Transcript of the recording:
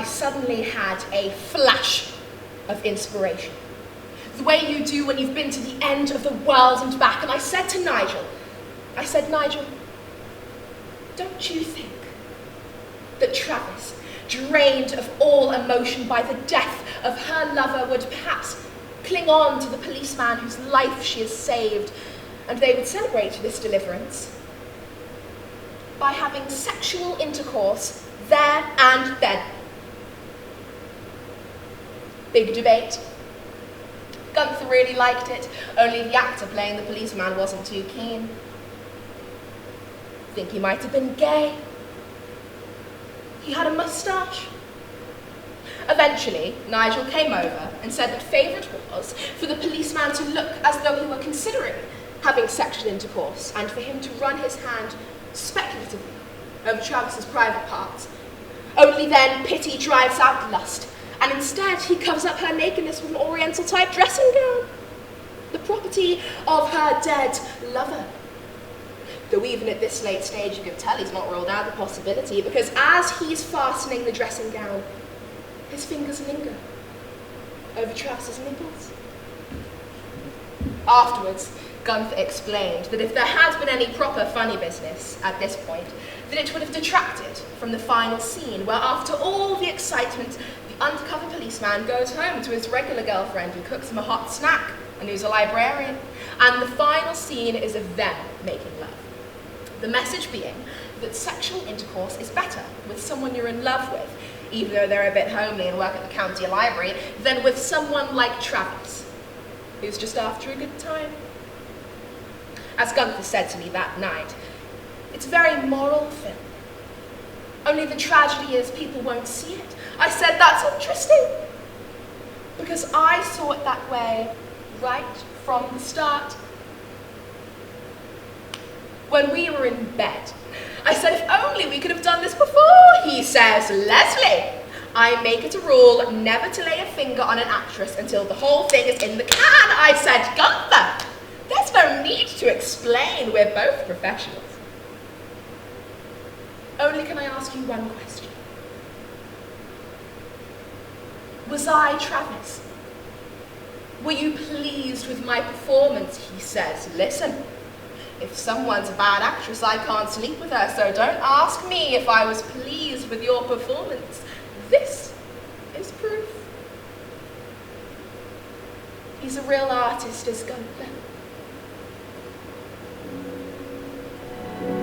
I suddenly had a flash of inspiration. The way you do when you've been to the end of the world and back. And I said to Nigel, Nigel, don't you think that Travis, drained of all emotion by the death of her lover, would perhaps cling on to the policeman whose life she has saved, and they would celebrate this deliverance by having sexual intercourse there and then? Big debate. Gunther really liked it, only the actor playing the policeman wasn't too keen. Think he might have been gay. He had a moustache. Eventually, Nigel came over and said that favourite was for the policeman to look as though he were considering having sexual intercourse, and for him to run his hand speculatively over Travis's private parts. Only then pity drives out lust, and instead he covers up her nakedness with an oriental-type dressing gown, the property of her dead lover. Though even at this late stage you can tell he's not ruled out the possibility, because as he's fastening the dressing gown, his fingers linger over Travis's nipples. Afterwards, Gunther explained that if there had been any proper funny business at this point, that it would have detracted from the final scene, where after all the excitement, the undercover policeman goes home to his regular girlfriend who cooks him a hot snack and who's a librarian, and the final scene is of them making love. The message being that sexual intercourse is better with someone you're in love with, even though they're a bit homely and work at the county library, than with someone like Travis, who's just after a good time. As Gunther said to me that night, it's a very moral film. Only the tragedy is people won't see it. I said, that's interesting, because I saw it that way right from the start. When we were in bed, I said, if only we could have done this before. He says, Leslie, I make it a rule never to lay a finger on an actress until the whole thing is in the can. I said, Gunther, there's no need to explain. We're both professionals. Only can I ask you one question? Was I Travis? Were you pleased with my performance? He says, listen, if someone's a bad actress, I can't sleep with her, so don't ask me if I was pleased with your performance. This is proof. He's a real artist, is Gunther.